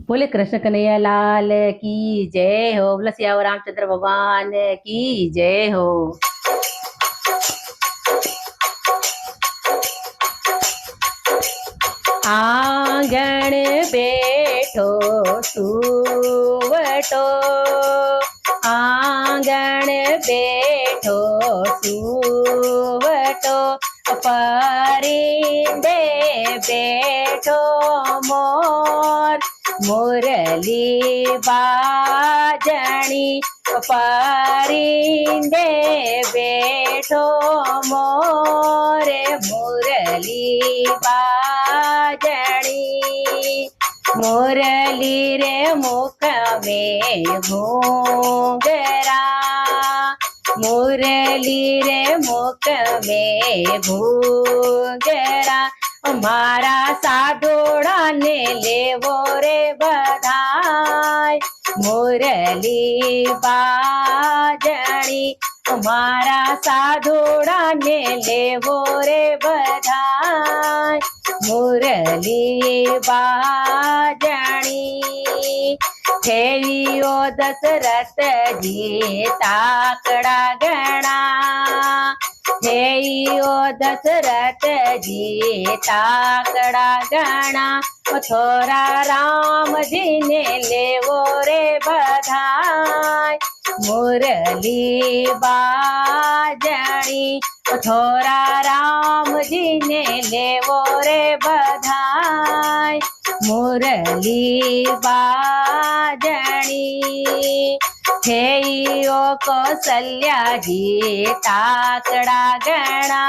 बोले कृष्ण कन्हैया लाल की जय हो। बोला सियावर रामचंद्र भगवान की जय हो। आंगण बैठो सुवटो, आंगण बैठो सुवटो, परिंदे बैठो मोर, मुरली बाजणी परिंदे बैठो मोर, मुरली बाजणी। मुरली रे मुख में घूंघरा, मुरली रे मुख में घूंघरा, मारा साधुड़ा ने लेवो रे बधाई, मुरली बाजणी मारा साधुड़ा ने लेवो रे बधाई, मुरली बाजणी। थेवियो दशरथ जी ताकड़ा गणा, थेवियो दशरथ जी ताकड़ा गणा, थोरा राम जी ने लेवो रे बधाई, मुरली बाजणी थोरा राम जी ने लेवो रे बधाई, मुरली बाजणी। थेयो कौशल्या जी ताकड़ा गणा,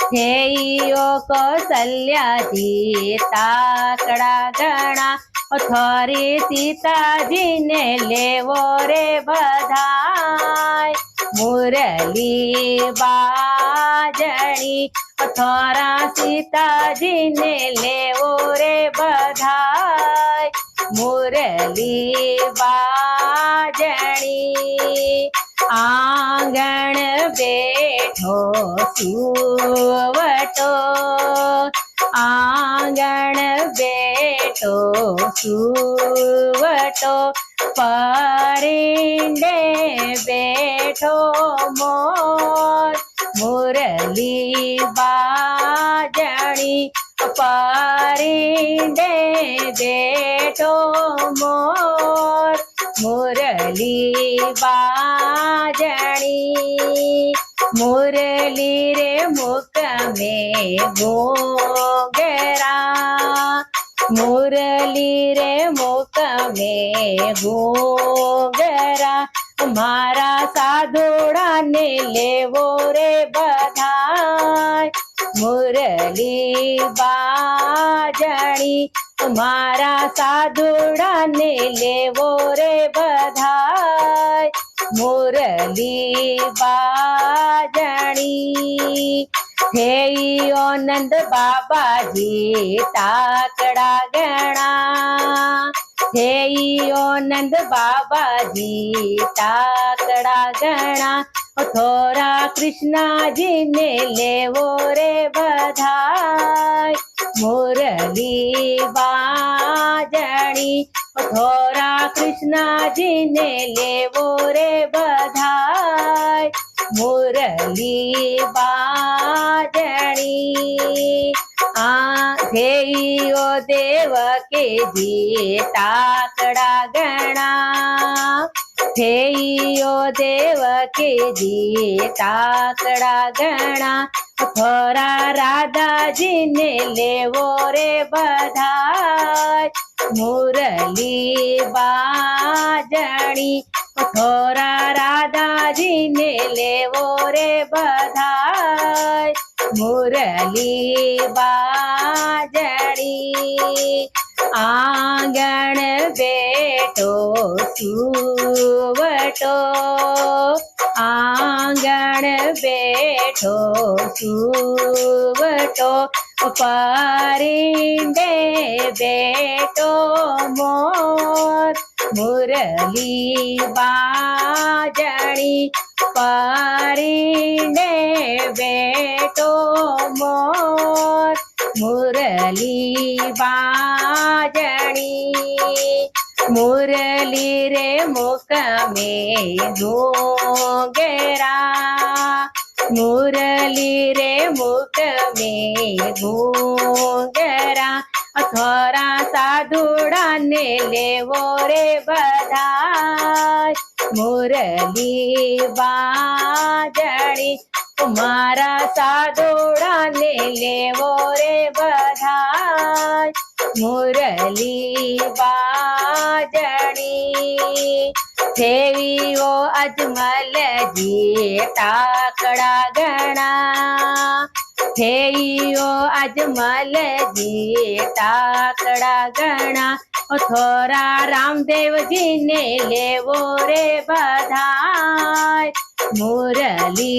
थेयो कौशल्या जी ताकड़ा गणा, थोरी सीता जी ने लेवो रे बधाई, मुरली बाजणी थोरा सीता जी ने लेवो रे बधाई, मुरली बाजणी। आंगण बैठो सुवटो, आंगण बैठो सुवटो, परिंदे बैठो मोर, मुरली बाजणी परिंदे बैठो मोर, मुरली बाजणी। मुरली रे मुख में घूंघरा, मुरली रे मुख में घूंघरा, मारा साधुड़ा ने लेवो रे बधाई, मुरली बाजणी मारा साधुड़ा ने लेवो रे बधाई, मुरली बाजणी। थेयो नंद बाबा जी ताकड़ा गणा, थेयो नंद बाबा जी ताकड़ा गणा, थोरा कृष्णा जी ने लेवो रे बधाई, मुरली बाजणी थोरा कृष्णा जी ने लेवो रे बधाई, मुरली बाजणी। थेयो देव के जी ताकड़ा गणा, थेयो देव के जी ताकड़ा गणा, थोरा राधा जी ने लेवो रे बधाई, मुरली बाजणी थोरा राधा जी ने लेवो रे बधाई, मुरली बाजणी। आंगण बैठो सुवटो, आंगण बैठो सुवटो, परिंदे बैठो मोर, मुरली बाजणी परिंदे बैठो मोर, मुरली बाजणी मुरली रे मुख में घूंघरा मुरली रे मुख में घूंघरा थोड़ा साधुड़ा ने लेवो रे बधाई मुरली बाजणी मारा साधुड़ा ने लेवो रे बधाई मुरली बाजणी देवीओ अजमल जी टाकड़ा गणा देवीओ अजमल जी टाकड़ा गणा थोड़ा रामदेव जी ने लेवो रे बधाई मुरली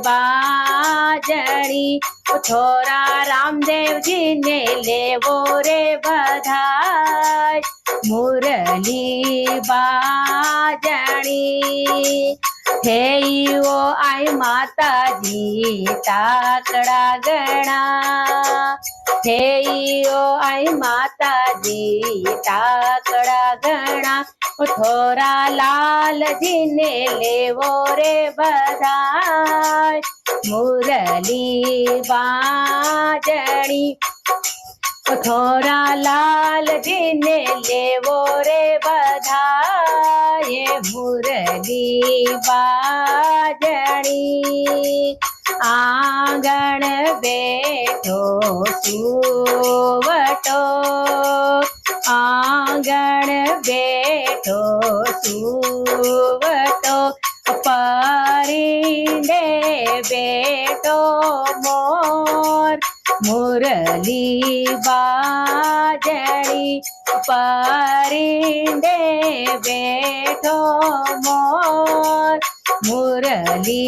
बाजणी थोड़ा रामदेव जी ने लेवो रे बधाई मुरली बाजणी हेयो आई माता जी टाकड़ा गणा हेयो आई माता जी टाकड़ा गणा थोड़ा लाल जी ने लेवो रे बधाई मुरली बाजणी थोड़ा लाल जी ने लेवो रे बधाई मुरली बाजणी आंगण बैठो सुवटो आंगण बैठो सुवटो परिंदे बैठो मोर मुरली बाजणी परिंदे बैठो मोर मुरली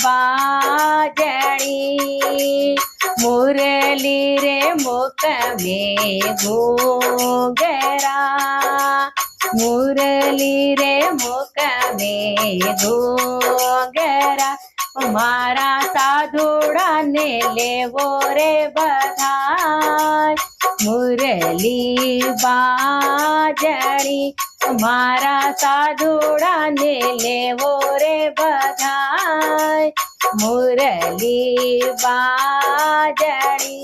बाजणी मुरली रे मुख में घूंघरा मुरली रे मुख में घूंघरा मारा साधुड़ा ने लेवो रे बधाई मुरली बाजणी मारा साधुड़ा ने लेवो रे बधाई मुरली बाजणी।